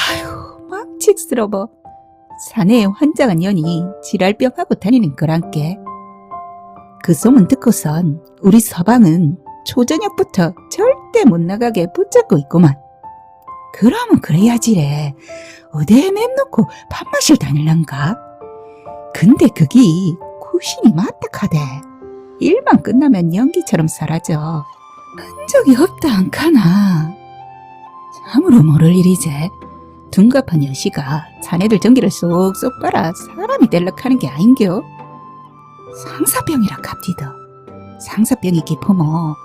아휴, 망측스러워. 사내에 환장한 년이 지랄병하고 다니는 거란께. 그 소문 듣고선 우리 서방은 초저녁부터 절대 못 나가게 붙잡고 있구만. 그러면 그래야지래. 어디에 맴놓고 밥 마실 다닐란가? 근데 그기 구신이 맞다카대. 일만 끝나면 연기처럼 사라져. 흔적이 없다 안카나. 참으로 모를 일이제. 둔갑한 여시가 자네들 전기를 쏙쏙 빨아 사람이 뗄락하는 게 아닌겨. 상사병이라 갑디더. 상사병이 깊으모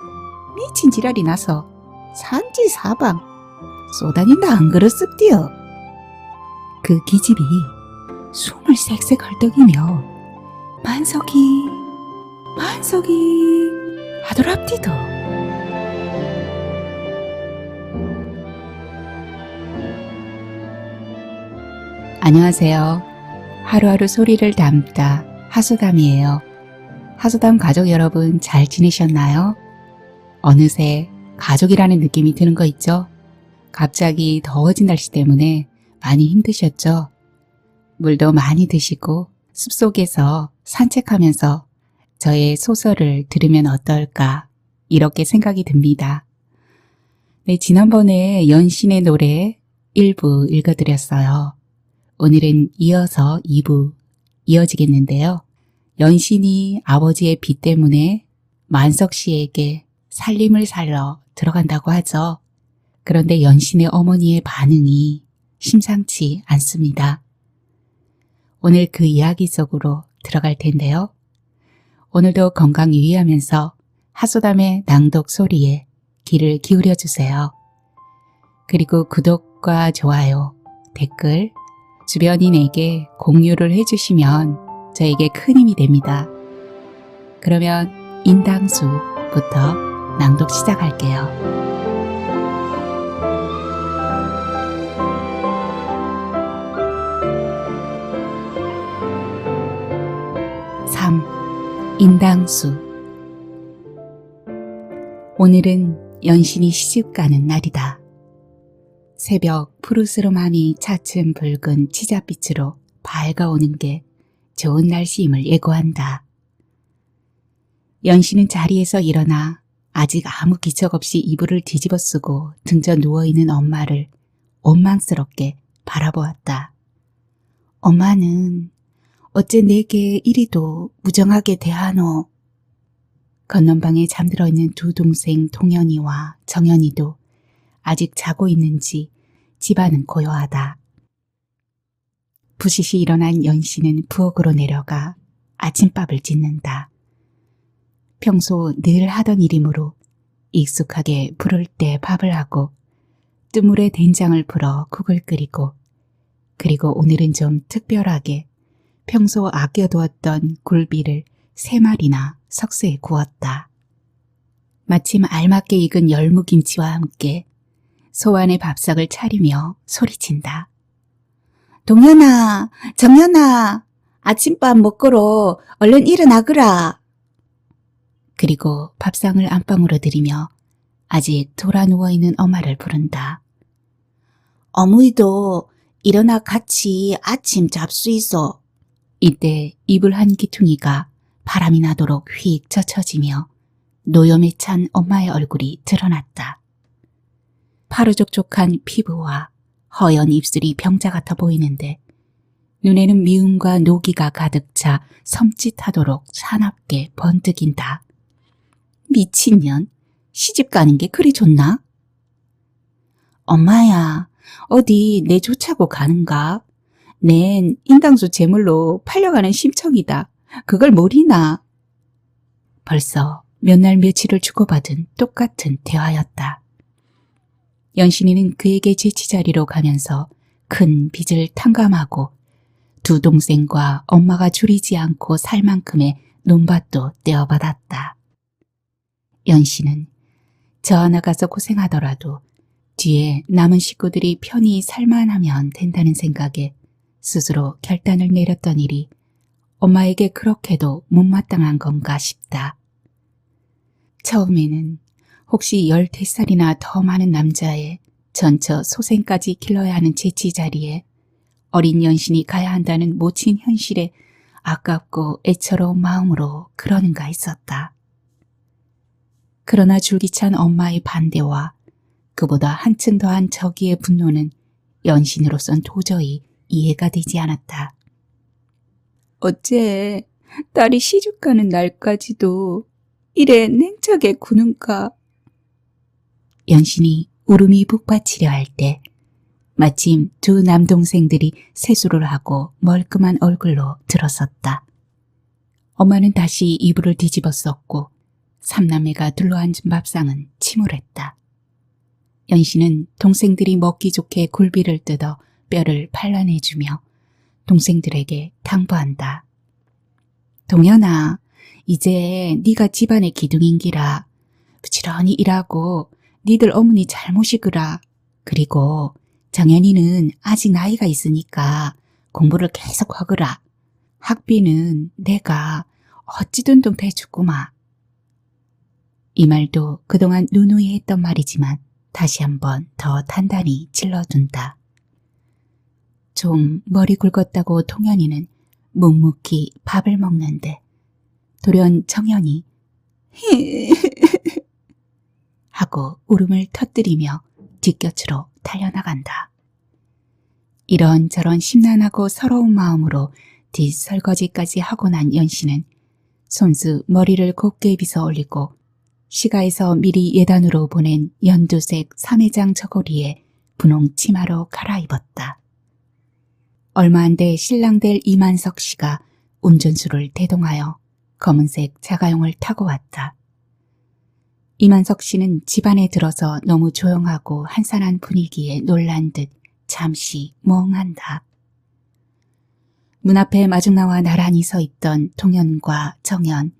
미친 지랄이 나서 산지 사방 쏘다닌다 안 그렇습디요. 그 기집이 숨을 쌕쌕 헐떡이며 만석이 하더랍디더. 안녕하세요. 하루하루 소리를 담다 하소담이에요. 하소담 가족 여러분 잘 지내셨나요? 어느새 가족이라는 느낌이 드는 거 있죠? 갑자기 더워진 날씨 때문에 많이 힘드셨죠? 물도 많이 드시고 숲속에서 산책하면서 저의 소설을 들으면 어떨까 이렇게 생각이 듭니다. 네, 지난번에 연신의 노래 1부 읽어드렸어요. 오늘은 이어서 2부 이어지겠는데요. 연신이 아버지의 빚 때문에 만석 씨에게 살림을 살러 들어간다고 하죠. 그런데 연신의 어머니의 반응이 심상치 않습니다. 오늘 그 이야기 속으로 들어갈 텐데요. 오늘도 건강 유의하면서 하소담의 낭독 소리에 귀를 기울여 주세요. 그리고 구독과 좋아요, 댓글, 주변인에게 공유를 해주시면 저에게 큰 힘이 됩니다. 그러면 인당수부터 낭독 시작할게요. 인당수. 오늘은 연신이 시집가는 날이다. 새벽 푸르스름함이 차츰 붉은 치잣빛으로 밝아오는 게 좋은 날씨임을 예고한다. 연신은 자리에서 일어나 아직 아무 기척 없이 이불을 뒤집어 쓰고 등져 누워있는 엄마를 원망스럽게 바라보았다. 엄마는 어째 내게 이리도 무정하게 대하노. 건넌방에 잠들어 있는 두 동생 동현이와 정현이도 아직 자고 있는지 집안은 고요하다. 부시시 일어난 연씨는 부엌으로 내려가 아침밥을 짓는다. 평소 늘 하던 일이므로 익숙하게 부를 때 밥을 하고 뜨물에 된장을 풀어 국을 끓이고 그리고 오늘은 좀 특별하게 평소 아껴두었던 굴비를 3마리나 석쇠에 구웠다. 마침 알맞게 익은 열무김치와 함께 소안의 밥상을 차리며 소리친다. 동현아, 정현아, 아침밥 먹고로 얼른 일어나거라. 그리고 밥상을 안방으로 들이며 아직 돌아 누워있는 엄마를 부른다. 어머니도 일어나 같이 아침 잡수이소. 이때 이불 한 기퉁이가 바람이 나도록 휙 젖혀지며 노염에 찬 엄마의 얼굴이 드러났다. 파르족족한 피부와 허연 입술이 병자 같아 보이는데 눈에는 미움과 노기가 가득 차 섬찟하도록 사납게 번뜩인다. 미친년, 시집 가는 게 그리 좋나? 엄마야, 어디 내 쫓아고 가는가? 낸 인당수 제물로 팔려가는 심청이다. 그걸 모르나? 벌써 몇 날 며칠을 주고받은 똑같은 대화였다. 연신이는 그에게 제치자리로 가면서 큰 빚을 탕감하고 두 동생과 엄마가 줄이지 않고 살 만큼의 논밭도 떼어받았다. 연신은 저 하나 가서 고생하더라도 뒤에 남은 식구들이 편히 살만하면 된다는 생각에 스스로 결단을 내렸던 일이 엄마에게 그렇게도 못마땅한 건가 싶다. 처음에는 혹시 13살이나 더 많은 남자의 전처 소생까지 길러야 하는 재치 자리에 어린 연신이 가야 한다는 모친 현실에 아깝고 애처로운 마음으로 그러는가 했었다. 그러나 줄기찬 엄마의 반대와 그보다 한층 더한 저기의 분노는 연신으로선 도저히 이해가 되지 않았다. 어째 딸이 시집가는 날까지도 이래 냉차게 구는가? 연신이 울음이 북받치려 할 때 마침 두 남동생들이 세수를 하고 멀끔한 얼굴로 들어섰다. 엄마는 다시 이불을 뒤집어 썼고 삼남매가 둘러앉은 밥상은 침울했다. 연신은 동생들이 먹기 좋게 굴비를 뜯어 뼈를 발라내주며 동생들에게 당부한다. 동현아, 이제 네가 집안의 기둥인기라 부지런히 일하고 니들 어머니 잘 모시거라. 그리고 정연이는 아직 나이가 있으니까 공부를 계속 하거라. 학비는 내가 어찌든 좀 대주구마. 이 말도 그동안 누누이 했던 말이지만 다시 한번 더 단단히 찔러둔다. 좀 머리 굵었다고 동현이는 묵묵히 밥을 먹는데 돌연 정연이 하고 울음을 터뜨리며 뒷곁으로 달려나간다. 이런저런 심란하고 서러운 마음으로 뒷설거지까지 하고 난 연씨는 손수 머리를 곱게 빗어 올리고 시가에서 미리 예단으로 보낸 연두색 삼회장 저고리에 분홍 치마로 갈아입었다. 얼마 안 돼 신랑 될 이만석 씨가 운전수를 대동하여 검은색 자가용을 타고 왔다. 이만석 씨는 집안에 들어서 너무 조용하고 한산한 분위기에 놀란 듯 잠시 멍한다. 문 앞에 마중 나와 나란히 서 있던 동현과 정연,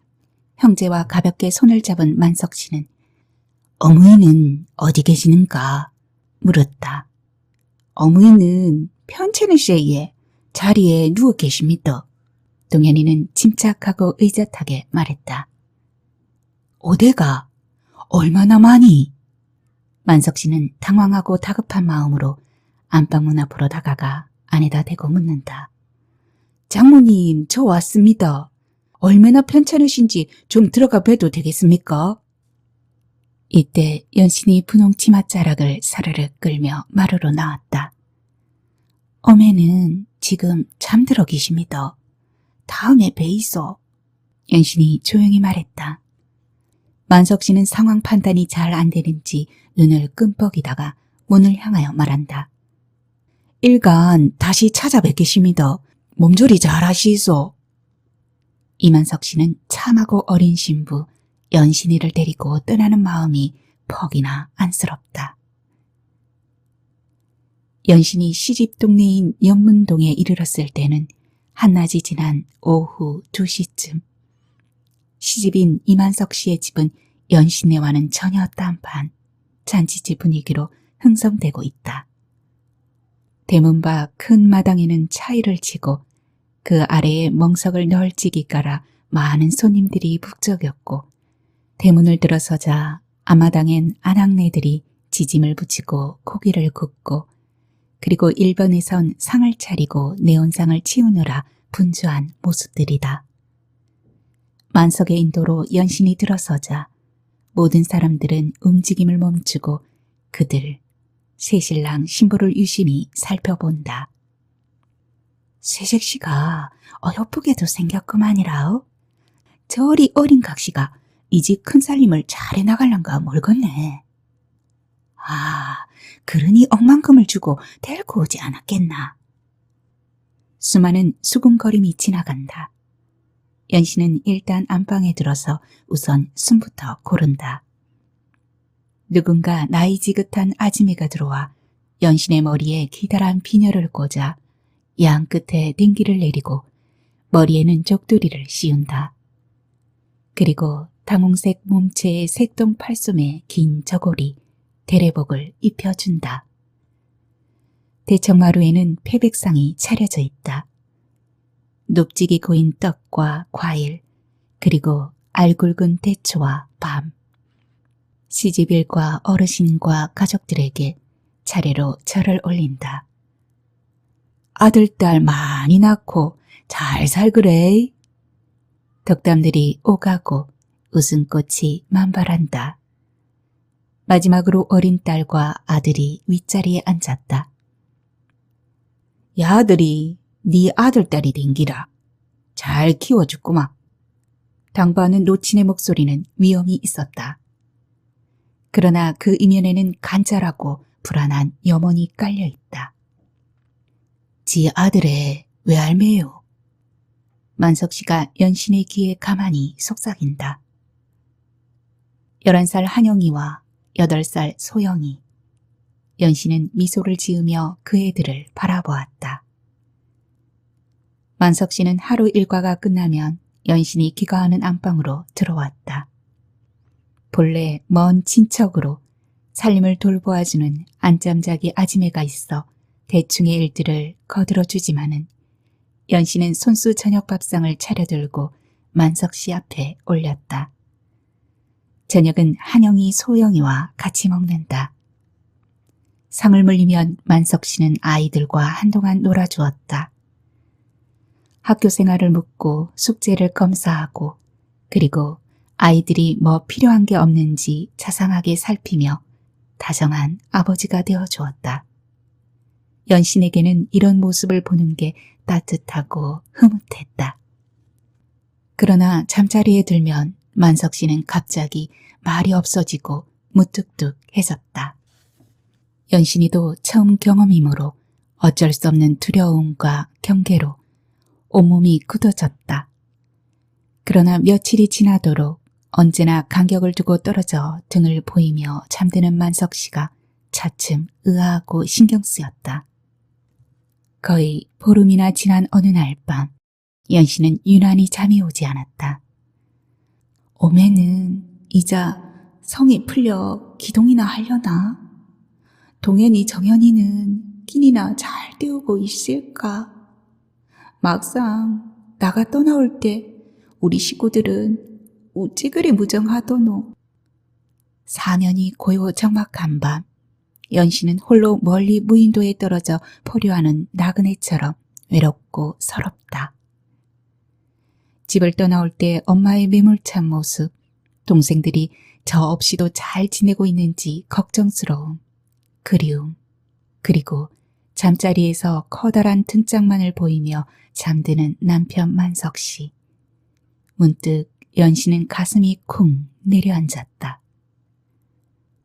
형제와 가볍게 손을 잡은 만석 씨는 어머니는 어디 계시는가? 물었다. 어머니는 편찮으시에 자리에 누워 계십니다. 동현이는 침착하고 의젓하게 말했다. 어디가? 얼마나 많이? 만석 씨는 당황하고 다급한 마음으로 안방문 앞으로 다가가 안에다 대고 묻는다. 장모님, 저 왔습니다. 얼마나 편찮으신지 좀 들어가 봬도 되겠습니까? 이때 연신이 분홍 치맛자락을 사르르 끌며 마루로 나왔다. 어매는 지금 잠들어 계십니다. 다음에 뵈이소. 연신이 조용히 말했다. 만석 씨는 상황 판단이 잘 안 되는지 눈을 끔뻑이다가 문을 향하여 말한다. 일간 다시 찾아뵙겠습니다. 몸조리 잘 하시소. 이만석 씨는 참하고 어린 신부 연신이를 데리고 떠나는 마음이 퍽이나 안쓰럽다. 연신이 시집 동네인 연문동에 이르렀을 때는 한낮이 지난 오후 2시쯤. 시집인 이만석 씨의 집은 연신네와는 전혀 딴판 잔치집 분위기로 흥성되고 있다. 대문 밖 큰 마당에는 차이를 치고 그 아래에 멍석을 널찍이 깔아 많은 손님들이 북적였고 대문을 들어서자 앞마당엔 아낙네들이 지짐을 붙이고 고기를 굽고 그리고 일변에선 상을 차리고 내온상을 치우느라 분주한 모습들이다. 만석의 인도로 연신이 들어서자 모든 사람들은 움직임을 멈추고 그들 새신랑 신부를 유심히 살펴본다. 새색시가 어여쁘게도 생겼구만이라오. 저리 어린 각시가 이 집 큰살림을 잘 해나갈란가 모르겠네. 아, 그러니 억만금을 주고 데리고 오지 않았겠나. 수많은 수군거림이 지나간다. 연신은 일단 안방에 들어서 우선 숨부터 고른다. 누군가 나이 지긋한 아지매가 들어와 연신의 머리에 기다란 비녀를 꽂아 양 끝에 댕기를 내리고 머리에는 쪽두리를 씌운다. 그리고 다홍색 몸체의 색동 팔솜에 긴 저고리, 대레복을 입혀준다. 대청마루에는 패백상이 차려져 있다. 높직이 고인 떡과 과일, 그리고 알굵은 대추와 밤. 시집일과 어르신과 가족들에게 차례로 절을 올린다. 아들, 딸 많이 낳고 잘 살그래. 덕담들이 오가고 웃음꽃이 만발한다. 마지막으로 어린 딸과 아들이 윗자리에 앉았다. 야, 아들이 네 아들, 딸이 된기라. 잘 키워줬구만. 당부하는 노친의 목소리는 위엄이 있었다. 그러나 그 이면에는 간절하고 불안한 염원이 깔려있다. 지 아들의 외할매요. 만석씨가 연신의 귀에 가만히 속삭인다. 11살 한영이와 8살 소영이. 연신은 미소를 지으며 그 애들을 바라보았다. 만석씨는 하루 일과가 끝나면 연신이 귀가하는 안방으로 들어왔다. 본래 먼 친척으로 살림을 돌보아주는 안짬작이 아지매가 있어 대충의 일들을 거들어주지만은 연신은 손수 저녁 밥상을 차려들고 만석씨 앞에 올렸다. 저녁은 한영이 소영이와 같이 먹는다. 상을 물리면 만석씨는 아이들과 한동안 놀아주었다. 학교 생활을 묻고 숙제를 검사하고 그리고 아이들이 뭐 필요한 게 없는지 자상하게 살피며 다정한 아버지가 되어주었다. 연신에게는 이런 모습을 보는 게 따뜻하고 흐뭇했다. 그러나 잠자리에 들면 만석씨는 갑자기 말이 없어지고 무뚝뚝해졌다. 연신이도 처음 경험이므로 어쩔 수 없는 두려움과 경계로 온몸이 굳어졌다. 그러나 며칠이 지나도록 언제나 간격을 두고 떨어져 등을 보이며 잠드는 만석씨가 차츰 의아하고 신경 쓰였다. 거의 보름이나 지난 어느 날 밤 연신은 유난히 잠이 오지 않았다. 오매는 이자 성이 풀려 기동이나 하려나? 동현이 정현이는 끼니나 잘 때우고 있을까? 막상 나가 떠나올 때 우리 식구들은 우찌 그리 무정하더노. 사면이 고요 적막한 밤 연신은 홀로 멀리 무인도에 떨어져 포류하는 나그네처럼 외롭고 서럽다. 집을 떠나올 때 엄마의 매몰찬 모습, 동생들이 저 없이도 잘 지내고 있는지 걱정스러움, 그리움, 그리고 잠자리에서 커다란 등짝만을 보이며 잠드는 남편 만석씨. 문득 연신은 가슴이 쿵 내려앉았다.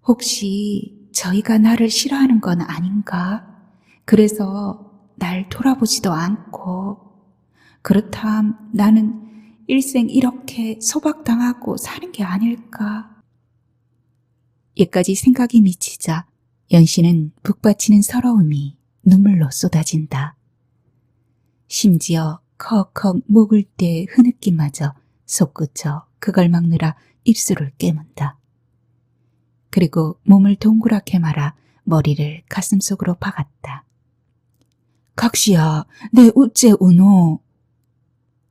혹시 저희가 나를 싫어하는 건 아닌가? 그래서 날 돌아보지도 않고 그렇담 나는 일생 이렇게 소박당하고 사는 게 아닐까? 여기까지 생각이 미치자 연신은 북받치는 서러움이 눈물로 쏟아진다. 심지어 컥컥 목을 때 흐느낌마저 솟구쳐 그걸 막느라 입술을 깨문다. 그리고 몸을 동그랗게 말아 머리를 가슴속으로 박았다. 각시야, 내 우째 우노.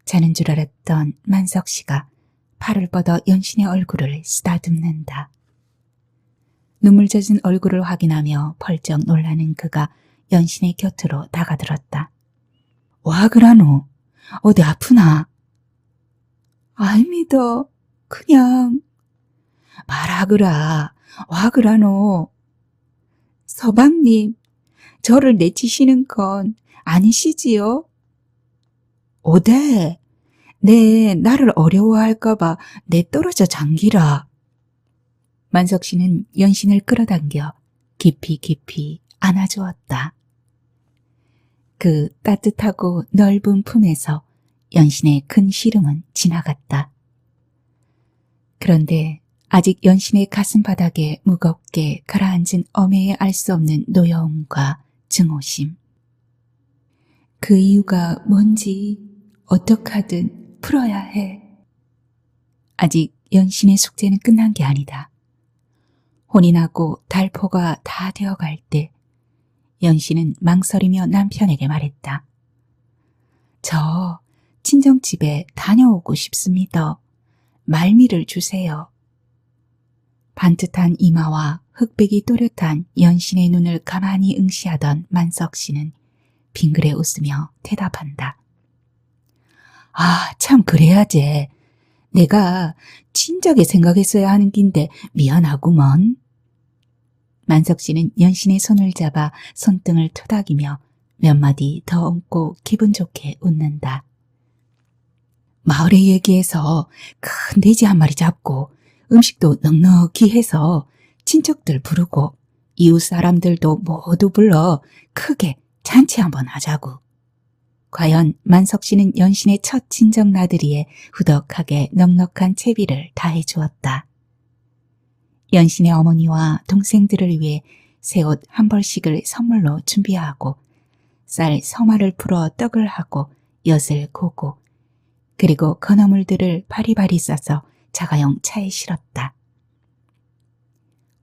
자는 줄 알았던 만석씨가 팔을 뻗어 연신의 얼굴을 쓰다듬는다. 눈물 젖은 얼굴을 확인하며 벌쩍 놀라는 그가 연신의 곁으로 다가들었다. 와 그라노? 어디 아프나? 아닙니다. 그냥. 말하그라. 와 그라노. 서방님, 저를 내치시는 건 아니시지요? 오대. 네, 나를 어려워할까봐 내 떨어져 잠기라. 만석씨는 연신을 끌어당겨 깊이 깊이 안아주었다. 그 따뜻하고 넓은 품에서 연신의 큰 시름은 지나갔다. 그런데 아직 연신의 가슴바닥에 무겁게 가라앉은 엄해의 알 수 없는 노여움과 증오심. 그 이유가 뭔지 어떡하든 풀어야 해. 아직 연신의 숙제는 끝난 게 아니다. 혼이 나고 달포가 다 되어갈 때 연신은 망설이며 남편에게 말했다. 저 친정집에 다녀오고 싶습니다. 말미를 주세요. 반듯한 이마와 흑백이 또렷한 연신의 눈을 가만히 응시하던 만석 씨는 빙그레 웃으며 대답한다. 아, 참 그래야지. 내가 진작에 생각했어야 하는 긴데 미안하구먼. 만석 씨는 연신의 손을 잡아 손등을 토닥이며 몇 마디 더 얹고 기분 좋게 웃는다. 마을에 얘기해서 큰 돼지 한 마리 잡고 음식도 넉넉히 해서 친척들 부르고 이웃 사람들도 모두 불러 크게 잔치 한번 하자고. 과연 만석 씨는 연신의 첫 친정 나들이에 후덕하게 넉넉한 채비를 다해 주었다. 연신의 어머니와 동생들을 위해 새 옷 한 벌씩을 선물로 준비하고 쌀 서말을 풀어 떡을 하고 엿을 고고 그리고 건어물들을 바리바리 싸서 자가용 차에 실었다.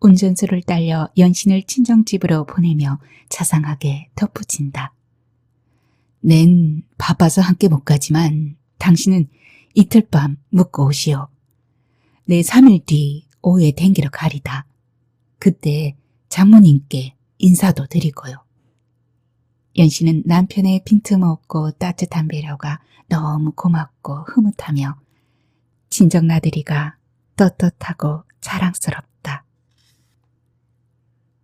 운전수를 딸려 연신을 친정집으로 보내며 자상하게 덧붙인다. 낸 바빠서 함께 못 가지만 당신은 이틀 밤 묵고 오시오. 내 3일 뒤 오후에 댕기러 가리다. 그때 장모님께 인사도 드리고요. 연신은 남편의 빈틈없고 따뜻한 배려가 너무 고맙고 흐뭇하며 친정 나들이가 떳떳하고 자랑스럽다.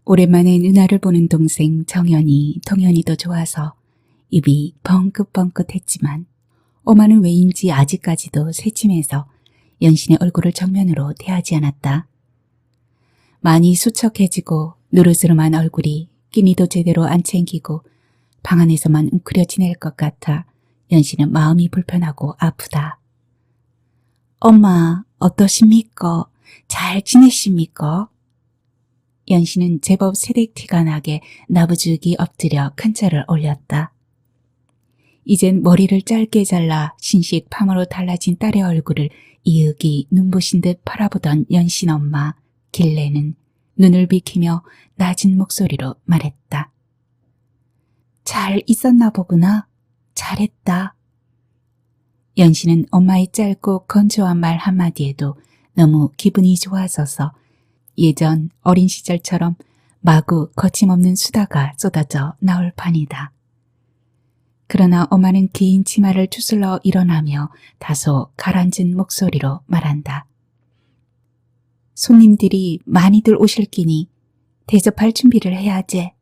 오랜만에 누나를 보는 동생 정연이 동연이도 좋아서 입이 벙긋벙긋했지만 엄마는 왜인지 아직까지도 새침해서 연신의 얼굴을 정면으로 대하지 않았다. 많이 수척해지고 누르스름한 얼굴이 끼니도 제대로 안 챙기고 방 안에서만 웅크려 지낼 것 같아 연신은 마음이 불편하고 아프다. 엄마 어떠십니까? 잘 지내십니까? 연신은 제법 새댁티가 나게 나부죽이 엎드려 큰 절을 올렸다. 이젠 머리를 짧게 잘라 신식 파마로 달라진 딸의 얼굴을 이윽이 눈부신 듯 바라보던 연신 엄마 길래는 눈을 비키며 낮은 목소리로 말했다. 잘 있었나 보구나. 잘했다. 연신은 엄마의 짧고 건조한 말 한마디에도 너무 기분이 좋아져서 예전 어린 시절처럼 마구 거침없는 수다가 쏟아져 나올 판이다. 그러나 엄마는 긴 치마를 추슬러 일어나며 다소 가라앉은 목소리로 말한다. 손님들이 많이들 오실 끼니 대접할 준비를 해야지.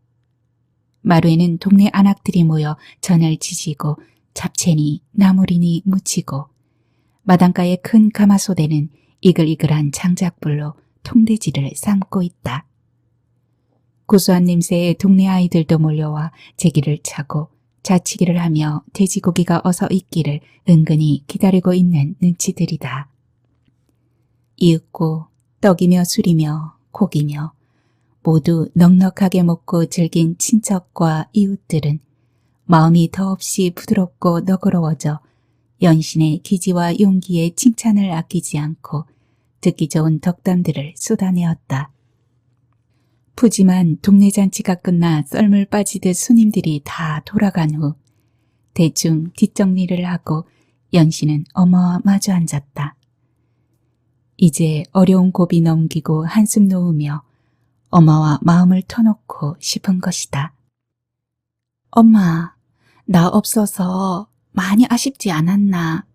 마루에는 동네 안악들이 모여 전을 지지고 잡채니 나물이니 무치고 마당가의 큰 가마솥에는 이글이글한 장작불로 통돼지를 삶고 있다. 고소한 냄새에 동네 아이들도 몰려와 제기를 차고 자치기를 하며 돼지고기가 어서 익기를 은근히 기다리고 있는 눈치들이다. 이윽고 떡이며 술이며 고기며 모두 넉넉하게 먹고 즐긴 친척과 이웃들은 마음이 더없이 부드럽고 너그러워져 연신의 기지와 용기에 칭찬을 아끼지 않고 듣기 좋은 덕담들을 쏟아내었다. 푸짐한 동네 잔치가 끝나 썰물 빠지듯 손님들이 다 돌아간 후 대충 뒷정리를 하고 연신은 엄마와 마주 앉았다. 이제 어려운 고비 넘기고 한숨 놓으며 엄마와 마음을 터놓고 싶은 것이다. 엄마, 나 없어서 많이 아쉽지 않았나?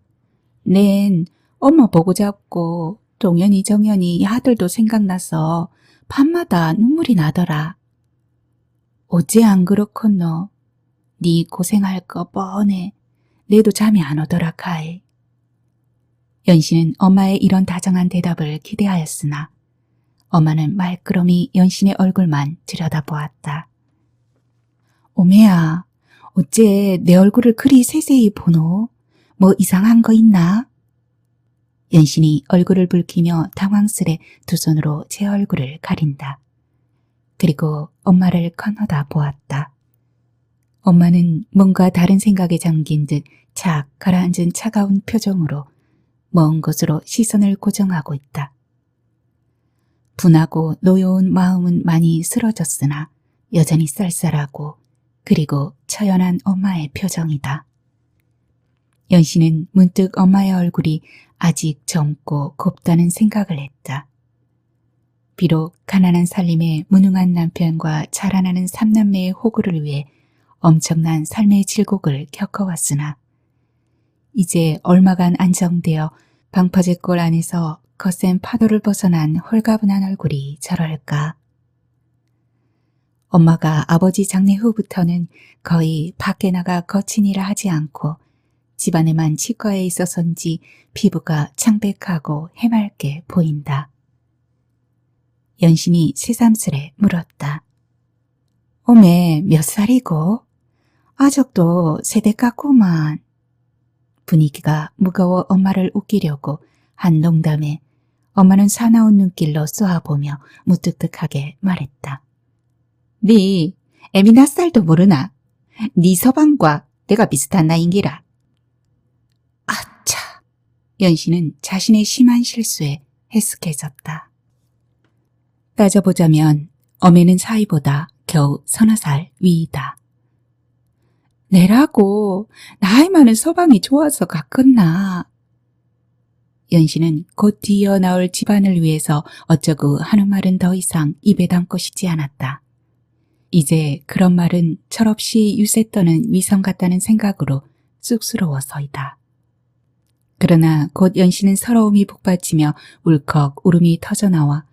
낸 엄마 보고 잡고 동연이 정연이 아들도 생각나서 밤마다 눈물이 나더라. 어째 안 그렇겠노? 네 고생할 거 뻔해. 내도 잠이 안 오더라 카이. 연신은 엄마의 이런 다정한 대답을 기대하였으나 엄마는 말끄러미 연신의 얼굴만 들여다보았다. 오매야, 어째 내 얼굴을 그리 세세히 보노? 뭐 이상한 거 있나? 연신이 얼굴을 붉히며 당황스레 두 손으로 제 얼굴을 가린다. 그리고 엄마를 건너다 보았다. 엄마는 뭔가 다른 생각에 잠긴 듯 착 가라앉은 차가운 표정으로 먼 곳으로 시선을 고정하고 있다. 분하고 노여운 마음은 많이 쓰러졌으나 여전히 쌀쌀하고 그리고 처연한 엄마의 표정이다. 연신은 문득 엄마의 얼굴이 아직 젊고 곱다는 생각을 했다. 비록 가난한 살림에 무능한 남편과 자라나는 삼남매의 호구를 위해 엄청난 삶의 질곡을 겪어왔으나 이제 얼마간 안정되어 방파제골 안에서 거센 파도를 벗어난 홀가분한 얼굴이 저럴까. 엄마가 아버지 장례 후부터는 거의 밖에 나가 거친 일을 하지 않고 집안에만 치과에 있어서인지 피부가 창백하고 해맑게 보인다. 연신이 새삼스레 물었다. 오메 몇 살이고? 아적도 세대 깎구만. 분위기가 무거워 엄마를 웃기려고 한 농담에 엄마는 사나운 눈길로 쏘아보며 무뚝뚝하게 말했다. 네 애미 낯살도 모르나? 네 서방과 내가 비슷한 나이인기라. 아차! 연신은 자신의 심한 실수에 해쓱해졌다. 따져보자면 어매는 사위보다 겨우 서너 살 위이다. 내라고 나이 많은 서방이 좋아서 갔겠나. 연신은 곧 뒤이어 나올 집안을 위해서 어쩌고 하는 말은 더 이상 입에 담고 싶지 않았다. 이제 그런 말은 철없이 유세 떠는 위성 같다는 생각으로 쑥스러워서이다. 그러나 곧 연신은 서러움이 북받치며 울컥 울음이 터져나와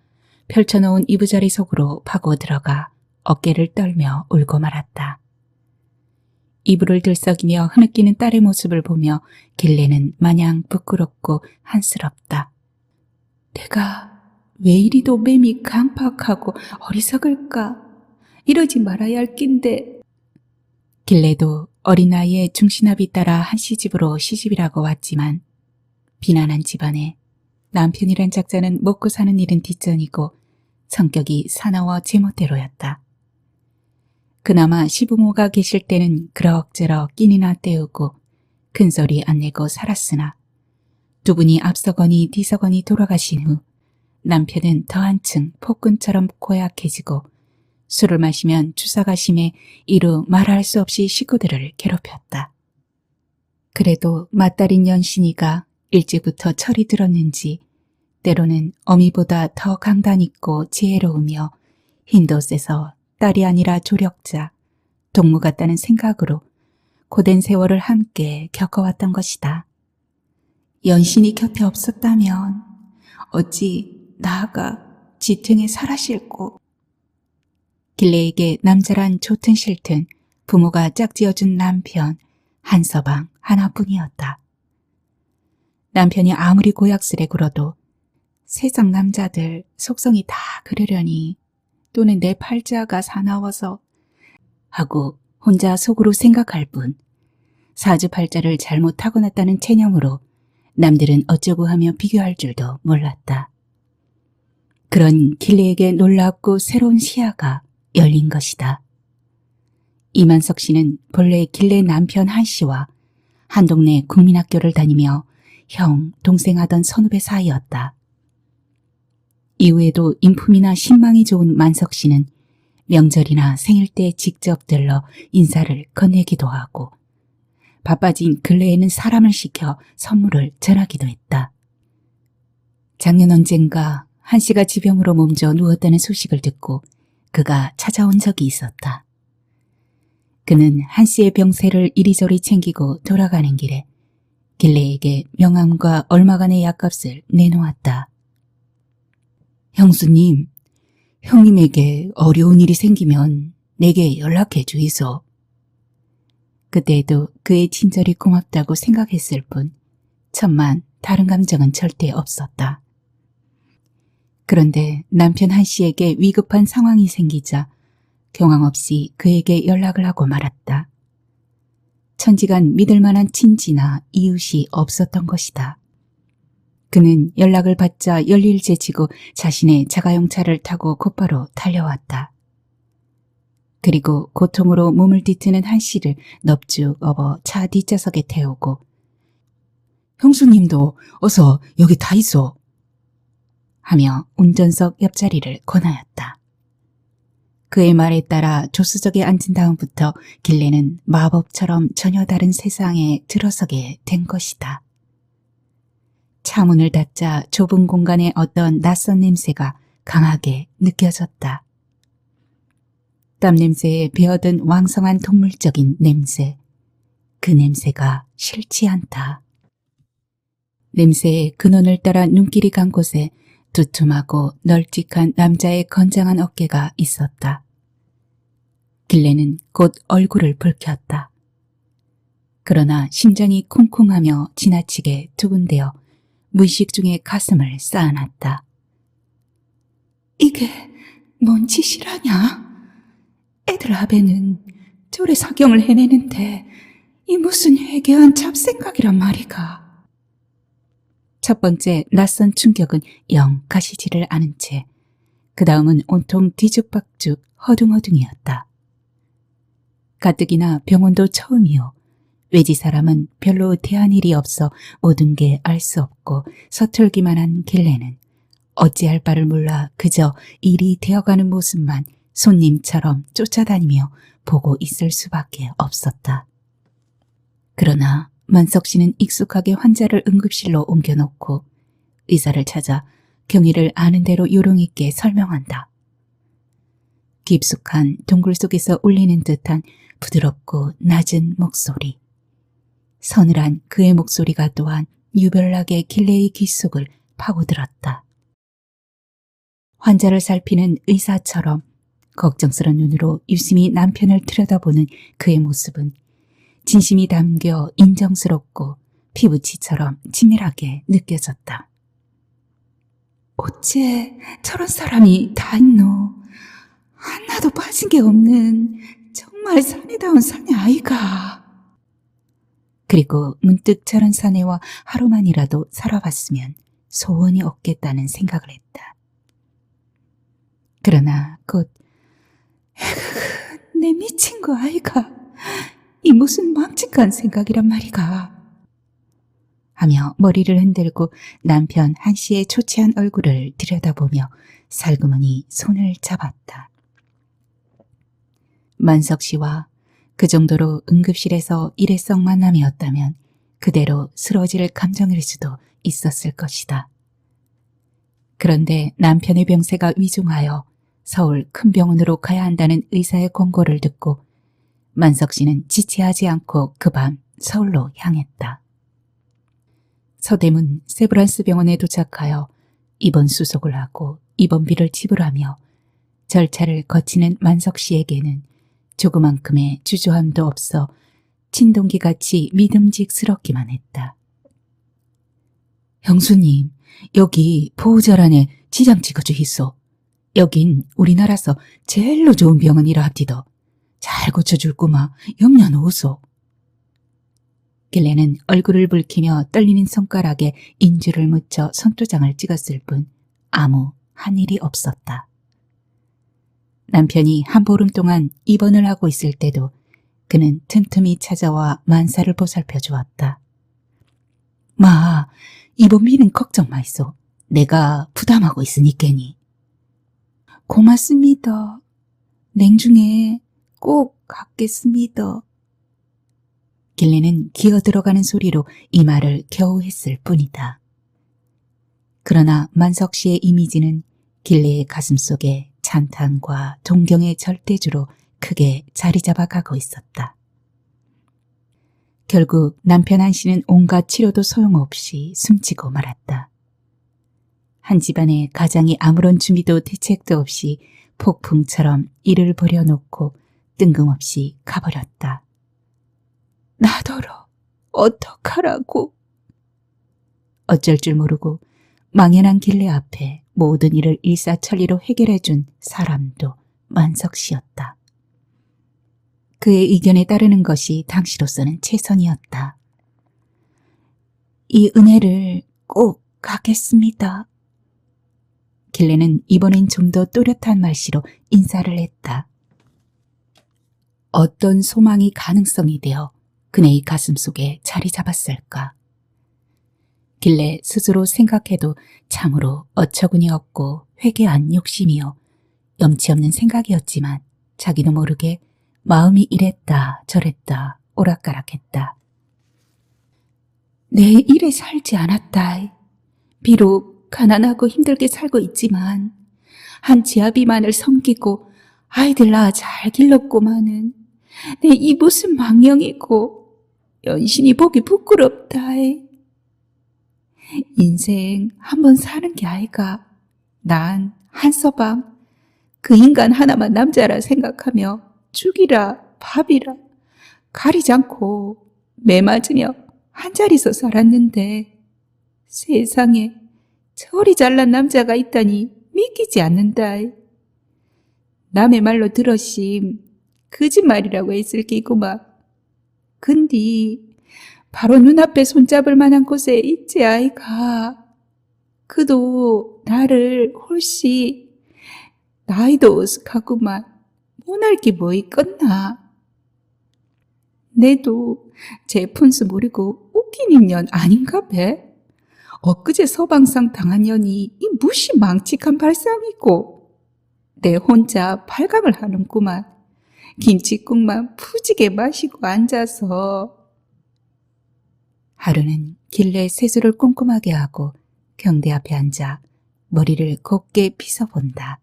펼쳐놓은 이부자리 속으로 파고 들어가 어깨를 떨며 울고 말았다. 이불을 들썩이며 흐느끼는 딸의 모습을 보며 길래는 마냥 부끄럽고 한스럽다. 내가 왜 이리도 맴이 강팍하고 어리석을까? 이러지 말아야 할 낀데. 길래도 어린 나이에 중신압이 따라 한시집으로 시집이라고 왔지만 비난한 집안에 남편이란 작자는 먹고 사는 일은 뒷전이고 성격이 사나워 제멋대로였다. 그나마 시부모가 계실 때는 그럭저럭 끼니나 때우고 큰소리 안 내고 살았으나 두 분이 앞서거니 뒤서거니 돌아가신 후 남편은 더 한층 폭군처럼 고약해지고 술을 마시면 주사가 심해 이루 말할 수 없이 식구들을 괴롭혔다. 그래도 맏딸인 연신이가 일찍부터 철이 들었는지 때로는 어미보다 더 강단 있고 지혜로우며 힘도 세서 딸이 아니라 조력자, 동무 같다는 생각으로 고된 세월을 함께 겪어왔던 것이다. 연신이 곁에 없었다면 어찌 나아가 지탱에 살아실고. 길래에게 남자란 좋든 싫든 부모가 짝지어준 남편 한서방 하나뿐이었다. 남편이 아무리 고약스레 굴어도 세상 남자들 속성이 다 그러려니 또는 내 팔자가 사나워서 하고 혼자 속으로 생각할 뿐 사주팔자를 잘못 타고났다는 체념으로 남들은 어쩌고 하며 비교할 줄도 몰랐다. 그런 길래에게 놀랍고 새로운 시야가 열린 것이다. 이만석 씨는 본래 길래 남편 한 씨와 한 동네 국민학교를 다니며 형, 동생 하던 선후배 사이였다. 이후에도 인품이나 신망이 좋은 만석 씨는 명절이나 생일 때 직접 들러 인사를 건네기도 하고 바빠진 근래에는 사람을 시켜 선물을 전하기도 했다. 작년 언젠가 한 씨가 지병으로 몸져 누웠다는 소식을 듣고 그가 찾아온 적이 있었다. 그는 한 씨의 병세를 이리저리 챙기고 돌아가는 길에 길래에게 명함과 얼마간의 약값을 내놓았다. 형수님, 형님에게 어려운 일이 생기면 내게 연락해 주이소. 그때에도 그의 친절이 고맙다고 생각했을 뿐 천만 다른 감정은 절대 없었다. 그런데 남편 한 씨에게 위급한 상황이 생기자 경황 없이 그에게 연락을 하고 말았다. 천지간 믿을 만한 친지나 이웃이 없었던 것이다. 그는 연락을 받자 열일 제치고 자신의 자가용 차를 타고 곧바로 달려왔다. 그리고 고통으로 몸을 뒤트는 한 씨를 넙죽 업어 차 뒷좌석에 태우고 형수님도 어서 여기 타 있어 하며 운전석 옆자리를 권하였다. 그의 말에 따라 조수석에 앉은 다음부터 길래는 마법처럼 전혀 다른 세상에 들어서게 된 것이다. 차문을 닫자 좁은 공간에 어떤 낯선 냄새가 강하게 느껴졌다. 땀 냄새에 배어든 왕성한 동물적인 냄새. 그 냄새가 싫지 않다. 냄새의 근원을 따라 눈길이 간 곳에 두툼하고 널찍한 남자의 건장한 어깨가 있었다. 길레는 곧 얼굴을 붉혔다. 그러나 심장이 쿵쿵하며 지나치게 두근대어 무의식 중에 가슴을 쌓아놨다. 이게 뭔 짓이라냐? 애들 아베는 저래 사경을 해내는데 이 무슨 회개한 잡생각이란 말이가. 첫 번째 낯선 충격은 영 가시지를 않은 채 그 다음은 온통 뒤죽박죽 허둥허둥이었다. 가뜩이나 병원도 처음이요. 외지 사람은 별로 대한 일이 없어 모든 게 알 수 없고 서툴기만 한 길레는 어찌할 바를 몰라 그저 일이 되어가는 모습만 손님처럼 쫓아다니며 보고 있을 수밖에 없었다. 그러나 만석 씨는 익숙하게 환자를 응급실로 옮겨놓고 의사를 찾아 경위를 아는 대로 요령있게 설명한다. 깊숙한 동굴 속에서 울리는 듯한 부드럽고 낮은 목소리. 서늘한 그의 목소리가 또한 유별나게 길레의 귓속을 파고들었다. 환자를 살피는 의사처럼 걱정스런 눈으로 유심히 남편을 들여다보는 그의 모습은 진심이 담겨 인정스럽고 피부치처럼 치밀하게 느껴졌다. 어째 저런 사람이 다 있노? 하나도 빠진 게 없는 정말 사내다운 사내 아이가. 그리고 문득 저런 사내와 하루만이라도 살아봤으면 소원이 없겠다는 생각을 했다. 그러나 곧 내 미친 거 아이가. 이 무슨 망측한 생각이란 말이가. 하며 머리를 흔들고 남편 한 씨의 초췌한 얼굴을 들여다보며 살그머니 손을 잡았다. 만석 씨와 그 정도로 응급실에서 일회성 만남이었다면 그대로 쓰러질 감정일 수도 있었을 것이다. 그런데 남편의 병세가 위중하여 서울 큰 병원으로 가야 한다는 의사의 권고를 듣고 만석 씨는 지체하지 않고 그 밤 서울로 향했다. 서대문 세브란스 병원에 도착하여 입원 수속을 하고 입원비를 지불하며 절차를 거치는 만석 씨에게는 조그만큼의 주저함도 없어 친동기같이 믿음직스럽기만 했다. 형수님, 여기 보호자란에 지장 찍어주이소. 여긴 우리나라서 제일로 좋은 병원이라 합디더. 잘 고쳐줄 꼬마 염려 놓으소. 길레는 얼굴을 붉히며 떨리는 손가락에 인주를 묻혀 손도장을 찍었을 뿐 아무 한 일이 없었다. 남편이 한 보름 동안 입원을 하고 있을 때도 그는 틈틈이 찾아와 만사를 보살펴 주었다. 마, 입원비는 걱정 마이소. 내가 부담하고 있으니까니. 고맙습니다. 냉중에 꼭 갖겠습니다. 길레는 기어들어가는 소리로 이 말을 겨우 했을 뿐이다. 그러나 만석 씨의 이미지는 길레의 가슴 속에 찬탄과 동경의 절대주로 크게 자리 잡아가고 있었다. 결국 남편 한 씨는 온갖 치료도 소용없이 숨지고 말았다. 한 집안의 가장이 아무런 준비도 대책도 없이 폭풍처럼 일을 벌여놓고 뜬금없이 가버렸다. 나더러 어떡하라고. 어쩔 줄 모르고 망연한 길레 앞에 모든 일을 일사천리로 해결해준 사람도 만석 씨였다. 그의 의견에 따르는 것이 당시로서는 최선이었다. 이 은혜를 꼭 갚겠습니다. 길레는 이번엔 좀 더 또렷한 말씨로 인사를 했다. 어떤 소망이 가능성이 되어 그네의 가슴 속에 자리 잡았을까. 길레 스스로 생각해도 참으로 어처구니 없고 회개한 욕심이요 염치 없는 생각이었지만 자기도 모르게 마음이 이랬다 저랬다 오락가락했다. 내 일에 살지 않았다. 비록 가난하고 힘들게 살고 있지만 한 지아비만을 섬기고 아이들 낳아 잘 길렀고만은 내 이 무슨 망령이고 연신이 보기 부끄럽다. 인생 한번 사는 게 아이가. 난 한서방 그 인간 하나만 남자라 생각하며 죽이라 밥이라 가리지 않고 매 맞으며 한 자리서 살았는데 세상에 저리 잘난 남자가 있다니 믿기지 않는다. 남의 말로 들었심 거짓말이라고 했을 끼구만. 근데 바로 눈앞에 손잡을 만한 곳에 있지 아이가. 그도 나를 홀씨 나이도 어색하구만. 못할 게 뭐 있겠나. 내도 제 푼수 모르고 웃기는 년 아닌가 배? 엊그제 서방상 당한 년이 이 무시 망측한 발상이고 내 혼자 발광을 하는구만. 김치국만 푸지게 마시고 앉아서. 하루는 길래 세수를 꼼꼼하게 하고 경대 앞에 앉아 머리를 곱게 빗어본다.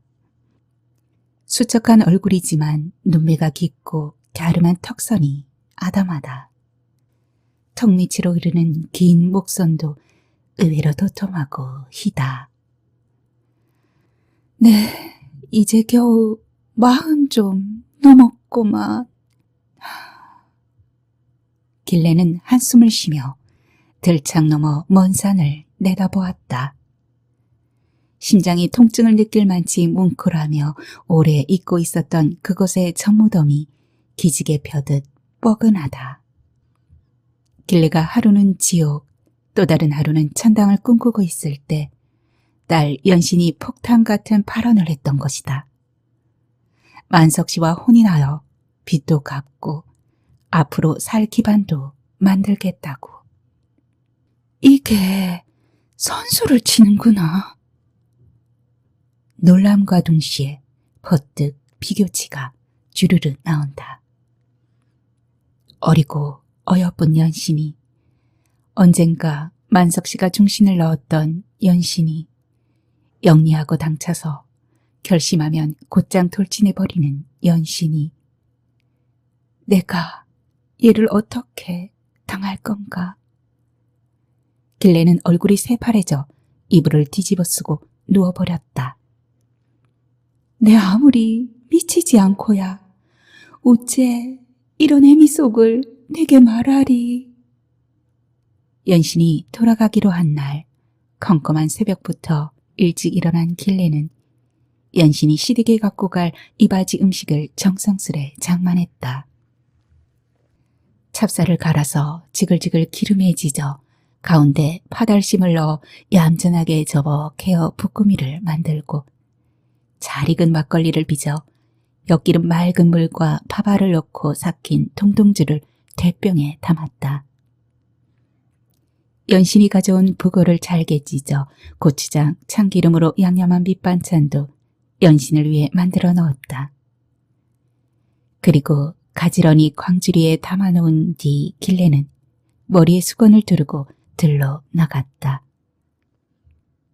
수척한 얼굴이지만 눈매가 깊고 갸름한 턱선이 아담하다. 턱 밑으로 흐르는 긴 목선도 의외로 도톰하고 희다. 네, 이제 겨우 40 좀 넘었구만. 길래는 한숨을 쉬며 들창 넘어 먼 산을 내다보았다. 심장이 통증을 느낄 만치 뭉클하며 오래 잊고 있었던 그곳의 젖무덤이 기지개 펴듯 뻐근하다. 길래가 하루는 지옥, 또 다른 하루는 천당을 꿈꾸고 있을 때 딸 연신이 폭탄 같은 발언을 했던 것이다. 만석 씨와 혼인하여 빚도 갚고 앞으로 살 기반도 만들겠다고. 이게 선수를 치는구나. 놀람과 동시에 퍼뜩 비교치가 주르르 나온다. 어리고 어여쁜 연신이, 언젠가 만석 씨가 중신을 넣었던 연신이 영리하고 당차서 결심하면 곧장 돌진해버리는 연신이, 내가 얘를 어떻게 당할 건가. 길래는 얼굴이 새파래져 이불을 뒤집어 쓰고 누워버렸다. 내 아무리 미치지 않고야 어째 이런 애미 속을 내게 말하리. 연신이 돌아가기로 한 날 컴컴한 새벽부터 일찍 일어난 길래는 연신이 시댁에 갖고 갈 이바지 음식을 정성스레 장만했다. 찹쌀을 갈아서 지글지글 기름에 지져 가운데 파달심을 넣어 얌전하게 접어 개어 볶음이를 만들고 잘 익은 막걸리를 빚어 엿기름 맑은 물과 파바를 넣고 삭힌 동동주를 대병에 담았다. 연신이 가져온 북어를 잘게 찢어 고추장, 참기름으로 양념한 밑반찬도 연신을 위해 만들어 넣었다. 그리고 가지런히 광주리에 담아놓은 뒤 길래는 머리에 수건을 두르고 들러 나갔다.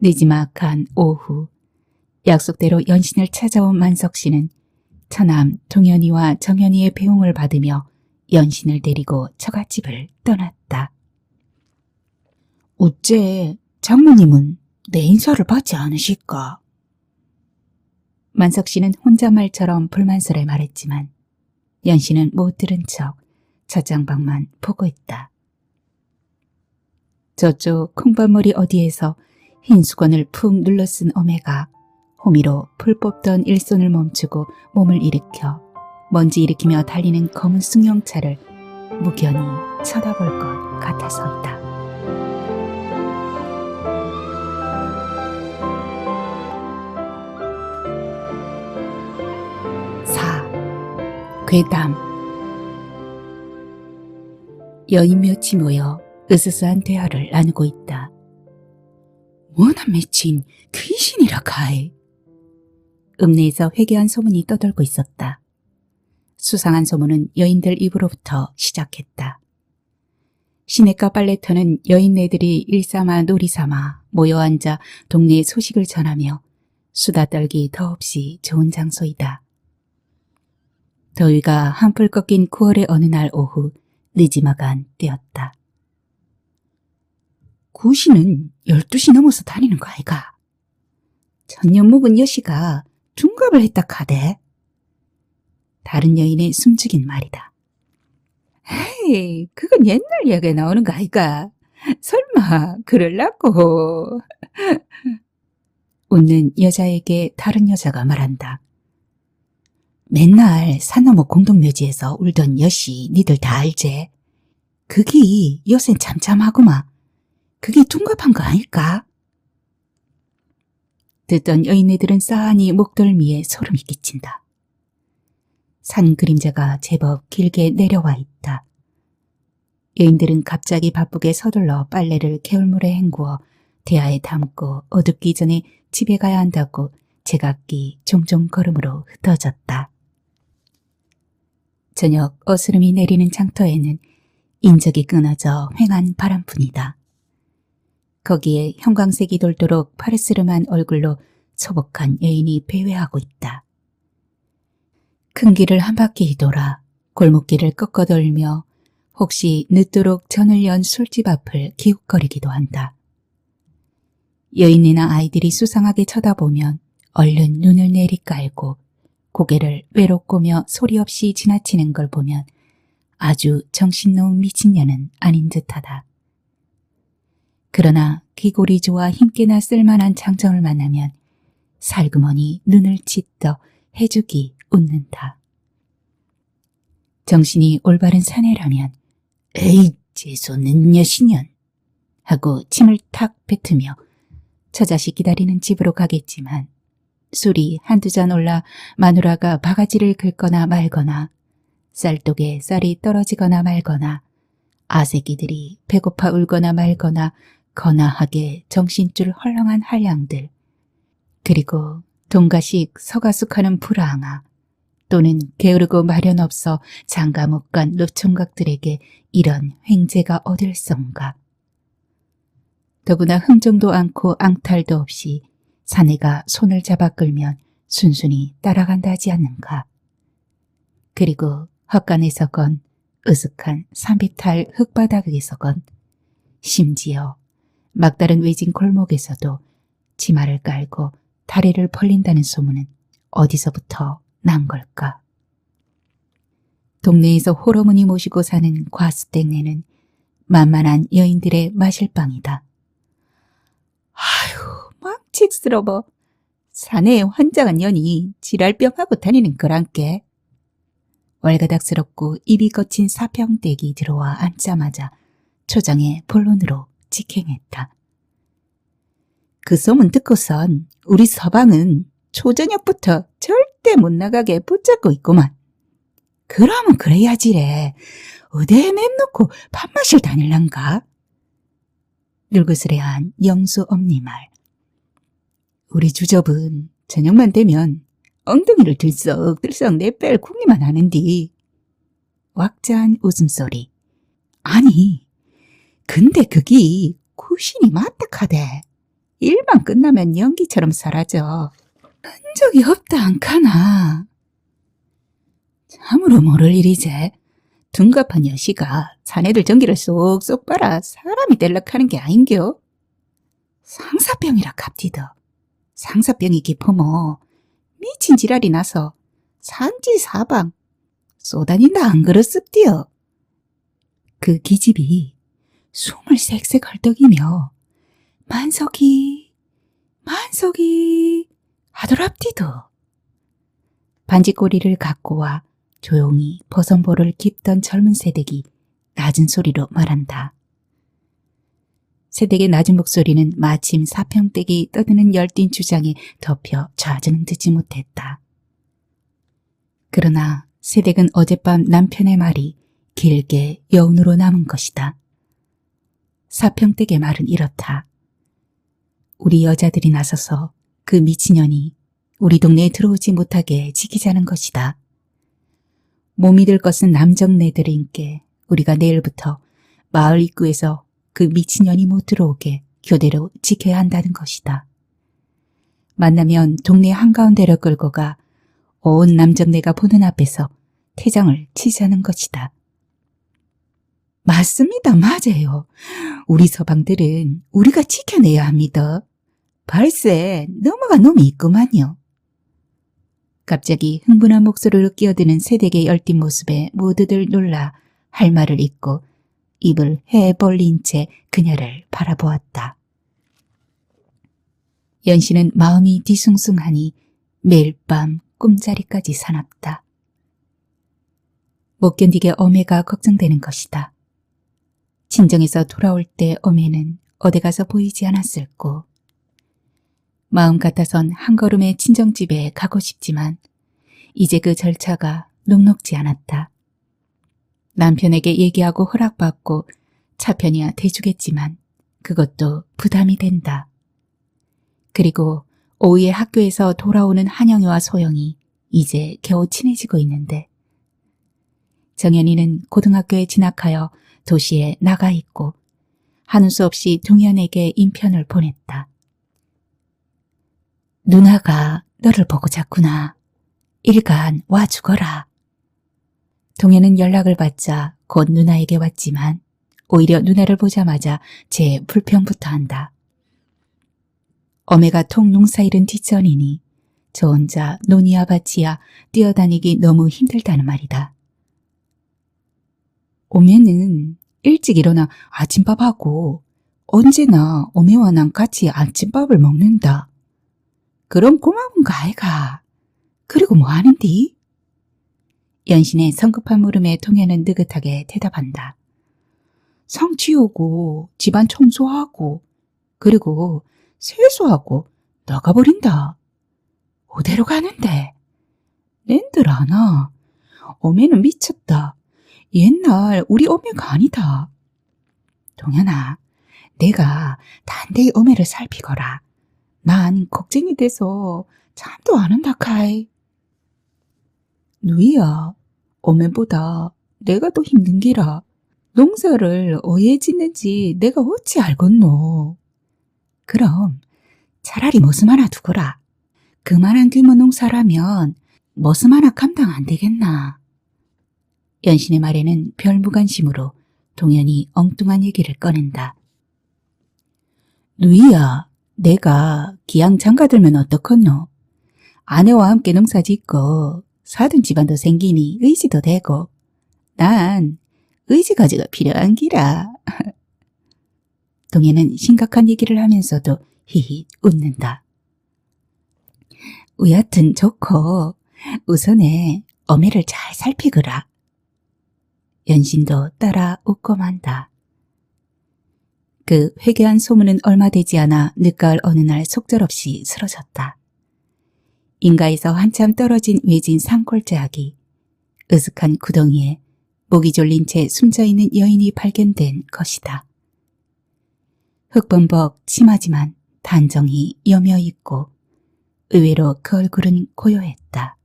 늦지막한 오후, 약속대로 연신을 찾아온 만석 씨는 처남 동현이와 정현이의 배웅을 받으며 연신을 데리고 처갓집을 떠났다. 어째 장모님은 내 인사를 받지 않으실까? 만석 씨는 혼잣말처럼 불만스레 말했지만 연신은 못 들은 척 젖장방만 보고 있다. 저쪽 콩밭머리 어디에서 흰 수건을 푹 눌러쓴 어매가 호미로 풀 뽑던 일손을 멈추고 몸을 일으켜 먼지 일으키며 달리는 검은 승용차를 무견히 쳐다볼 것 같아서이다. 괴담. 여인 몇이 모여 으스스한 대화를 나누고 있다. 워낙 맺힌 귀신이라 카이. 읍내에서 회개한 소문이 떠돌고 있었다. 수상한 소문은 여인들 입으로부터 시작했다. 시냇가 빨래터는 여인네들이 일삼아 놀이삼아 모여 앉아 동네의 소식을 전하며 수다 떨기 더없이 좋은 장소이다. 더위가 한풀 꺾인 9월의 어느 날 오후 늦지막한 때였다. 구시는 12시 넘어서 다니는 거 아이가? 천년 묵은 여시가 둔갑을 했다 카대. 다른 여인의 숨죽인 말이다. 에이, 그건 옛날 이야기에 나오는 거 아이가? 설마 그럴라고. 웃는 여자에게 다른 여자가 말한다. 맨날 산나무 공동묘지에서 울던 여시 니들 다 알제? 그게 요샌 참참하구만. 그게 둔갑한 거 아닐까? 듣던 여인네들은 싸하니 목덜미에 소름이 끼친다. 산 그림자가 제법 길게 내려와 있다. 여인들은 갑자기 바쁘게 서둘러 빨래를 개울물에 헹구어 대야에 담고 어둡기 전에 집에 가야 한다고 제각기 종종 걸음으로 흩어졌다. 저녁 어스름이 내리는 장터에는 인적이 끊어져 휑한 바람뿐이다. 거기에 형광색이 돌도록 파르스름한 얼굴로 소복한 여인이 배회하고 있다. 큰 길을 한 바퀴 돌아 골목길을 꺾어돌며 혹시 늦도록 전을 연 술집 앞을 기웃거리기도 한다. 여인이나 아이들이 수상하게 쳐다보면 얼른 눈을 내리깔고 고개를 외롭고며 소리 없이 지나치는 걸 보면 아주 정신놓은 미친년은 아닌 듯하다. 그러나 귀골이 좋아 힘께나 쓸만한 장정을 만나면 살그머니 눈을 찢떠 해주기 웃는다. 정신이 올바른 사내라면 에이 재수없는 여신년 하고 침을 탁 뱉으며 처자식 기다리는 집으로 가겠지만 술이 한두 잔 올라 마누라가 바가지를 긁거나 말거나 쌀독에 쌀이 떨어지거나 말거나 아새끼들이 배고파 울거나 말거나 거나하게 정신줄 헐렁한 한량들 그리고 동가식 서가숙하는 불황아 또는 게으르고 마련 없어 장가 못 간 노총각들에게 이런 횡재가 어딜선가. 더구나 흥정도 않고 앙탈도 없이 사내가 손을 잡아 끌면 순순히 따라간다 하지 않는가. 그리고 헛간에서건 으슥한 산비탈 흙바닥에서건 심지어 막다른 외진 골목에서도 치마를 깔고 다리를 벌린다는 소문은 어디서부터 난 걸까. 동네에서 호러무니 모시고 사는 과수땡네는 만만한 여인들의 마실방이다. 아휴, 망측스러워. 사내에 환장한 년이 지랄병하고 다니는 거란께. 월가닥스럽고 입이 거친 사평댁이 들어와 앉자마자 초장에 본론으로 직행했다. 그 소문 듣고선 우리 서방은 초저녁부터 절대 못 나가게 붙잡고 있구만. 그러면 그래야지래. 어디에 맴놓고 밥마실 다닐란가? 늙으스레한 영수 엄니 말. 우리 주접은 저녁만 되면 엉덩이를 들썩들썩 내뺄 궁리만 하는디. 왁자한 웃음소리. 아니, 근데 그게 구신이 맞다카대. 일만 끝나면 연기처럼 사라져. 흔적이 없다 안카나. 참으로 모를 일이제. 둔갑한 여시가 자네들 전기를 쏙쏙 빨아 사람이 뗄락하는 게 아닌겨. 상사병이라 갑디더. 상사병이 깊으모 미친 지랄이 나서 산지 사방 쏘다닌다 안 그렇습디요. 그 기집이 숨을 쌕쌕 헐떡이며 만석이 하더랍디도. 반지꼬리를 갖고 와 조용히 버선보를 깁던 젊은 새댁이 낮은 소리로 말한다. 새댁의 낮은 목소리는 마침 사평댁이 떠드는 열띤 주장에 덮여 좌전은 듣지 못했다. 그러나 새댁은 어젯밤 남편의 말이 길게 여운으로 남은 것이다. 사평댁의 말은 이렇다. 우리 여자들이 나서서 그 미친년이 우리 동네에 들어오지 못하게 지키자는 것이다. 못 믿을 것은 남정네들인께 우리가 내일부터 마을 입구에서 그 미친년이 못 들어오게 교대로 지켜야 한다는 것이다. 만나면 동네 한가운데로 끌고 가 온 남정네가 보는 앞에서 퇴장을 치자는 것이다. 맞습니다. 맞아요. 우리 서방들은 우리가 지켜내야 합니다. 발세 넘어간 놈이 있구만요. 갑자기 흥분한 목소리로 끼어드는 새댁의 열띤 모습에 모두들 놀라 할 말을 잇고 입을 해 벌린 채 그녀를 바라보았다. 연씨는 마음이 뒤숭숭하니 매일 밤 꿈자리까지 사납다. 못 견디게 어매가 걱정되는 것이다. 친정에서 돌아올 때 어매는 어디 가서 보이지 않았을꼬. 마음 같아선 한 걸음에 친정집에 가고 싶지만 이제 그 절차가 녹록지 않았다. 남편에게 얘기하고 허락받고 차편이야 대주겠지만 그것도 부담이 된다. 그리고 오후에 학교에서 돌아오는 한영이와 소영이 이제 겨우 친해지고 있는데 정연이는 고등학교에 진학하여 도시에 나가 있고 하는 수 없이 동현에게 인편을 보냈다. 누나가 너를 보고 잤구나. 일간 와 죽어라. 동현은 연락을 받자 곧 누나에게 왔지만 오히려 누나를 보자마자 제 불평부터 한다. 어매가 통 농사일은 뒷전이니 저 혼자 논이야 밭이야 뛰어다니기 너무 힘들다는 말이다. 어매는 일찍 일어나 아침밥하고 언제나 어매와 난 같이 아침밥을 먹는다. 그럼 고마운가 아이가. 그리고 뭐 하는디? 연신의 성급한 물음에 동현은 느긋하게 대답한다. 상 치우고 집안 청소하고 그리고 세수하고 나가버린다. 어디로 가는데? 낸들 아나. 어매는 미쳤다. 옛날 우리 어매가 아니다. 동현아, 내가 단대히 어매를 살피거라. 난 걱정이 돼서 잠도 안 온다 카이. 누이야, 어매보다 내가 더 힘든 기라. 농사를 어에 짓는지 내가 어찌 알겠노. 그럼 차라리 머슴 하나 두거라. 그만한 규모 농사라면 머슴 하나 감당 안 되겠나. 연신의 말에는 별 무관심으로 동현이 엉뚱한 얘기를 꺼낸다. 누이야, 내가 기양 장가들면 어떡하노? 아내와 함께 농사 짓고 사돈 집안도 생기니 의지도 되고 난 의지가지가 필요한 기라. 동해는 심각한 얘기를 하면서도 히히 웃는다. 여하튼 좋고 우선에 어매를 잘 살피거라. 연신도 따라 웃고 만다. 그 회개한 소문은 얼마 되지 않아 늦가을 어느 날 속절없이 쓰러졌다. 인가에서 한참 떨어진 외진 산골짜기, 으슥한 구덩이에 목이 졸린 채 숨져있는 여인이 발견된 것이다. 흑범벅 심하지만 단정히 여며있고 의외로 그 얼굴은 고요했다.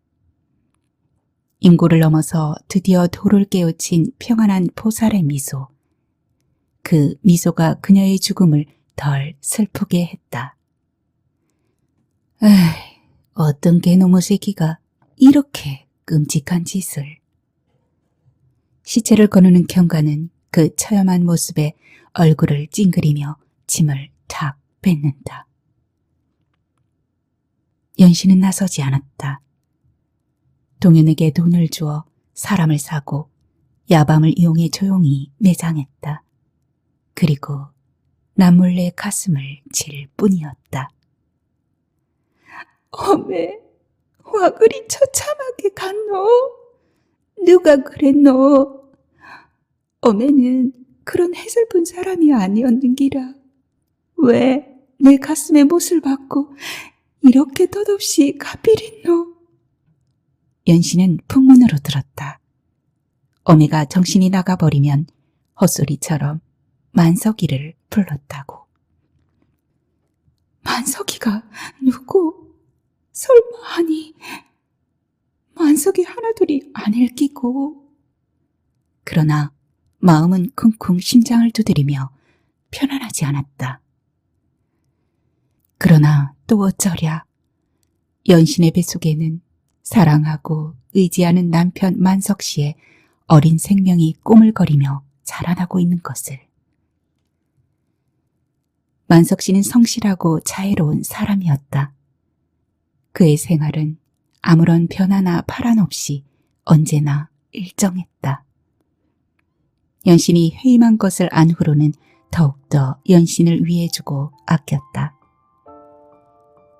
인고를 넘어서 드디어 도를 깨우친 평안한 보살의 미소. 그 미소가 그녀의 죽음을 덜 슬프게 했다. 에이, 어떤 개놈의 새끼가 이렇게 끔찍한 짓을. 시체를 거느는 경관은 그 처염한 모습에 얼굴을 찡그리며 침을 탁 뱉는다. 연신은 나서지 않았다. 동현에게 돈을 주어 사람을 사고 야밤을 이용해 조용히 매장했다. 그리고 남몰래 가슴을 칠 뿐이었다. 어메, 와 그리 처참하게 갔노? 누가 그랬노? 어메는 그런 해설픈 사람이 아니었는기라. 왜 내 가슴에 못을 박고 이렇게 덧없이 가필했노? 연신은 풍문으로 들었다. 어미가 정신이 나가버리면 헛소리처럼 만석이를 불렀다고. 만석이가 누구? 설마 아니 만석이 하나둘이 아닐 끼고. 그러나 마음은 쿵쿵 심장을 두드리며 편안하지 않았다. 그러나 또 어쩌랴 연신의 뱃속에는 사랑하고 의지하는 남편 만석 씨의 어린 생명이 꼬물거리며 자라나고 있는 것을. 만석 씨는 성실하고 자애로운 사람이었다. 그의 생활은 아무런 변화나 파란 없이 언제나 일정했다. 연신이 회임한 것을 안 후로는 더욱더 연신을 위해주고 아꼈다.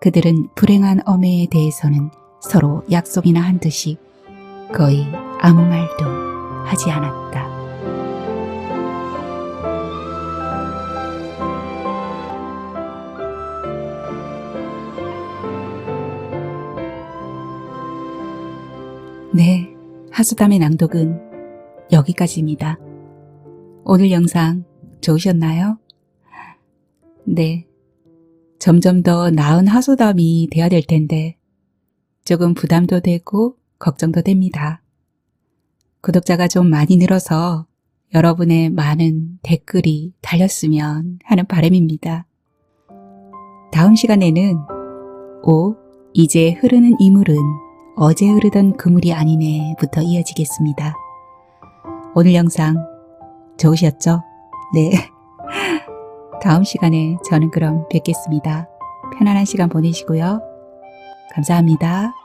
그들은 불행한 어매에 대해서는 서로 약속이나 한 듯이 거의 아무 말도 하지 않았다. 네, 하수담의 낭독은 여기까지입니다. 오늘 영상 좋으셨나요? 네, 점점 더 나은 하소담이 되어야 될 텐데 조금 부담도 되고 걱정도 됩니다. 구독자가 좀 많이 늘어서 여러분의 많은 댓글이 달렸으면 하는 바람입니다. 다음 시간에는 이제 흐르는 이물은 어제 흐르던 그물이 아니네 부터 이어지겠습니다. 오늘 영상 좋으셨죠? 네. 다음 시간에 저는 그럼 뵙겠습니다. 편안한 시간 보내시고요. 감사합니다.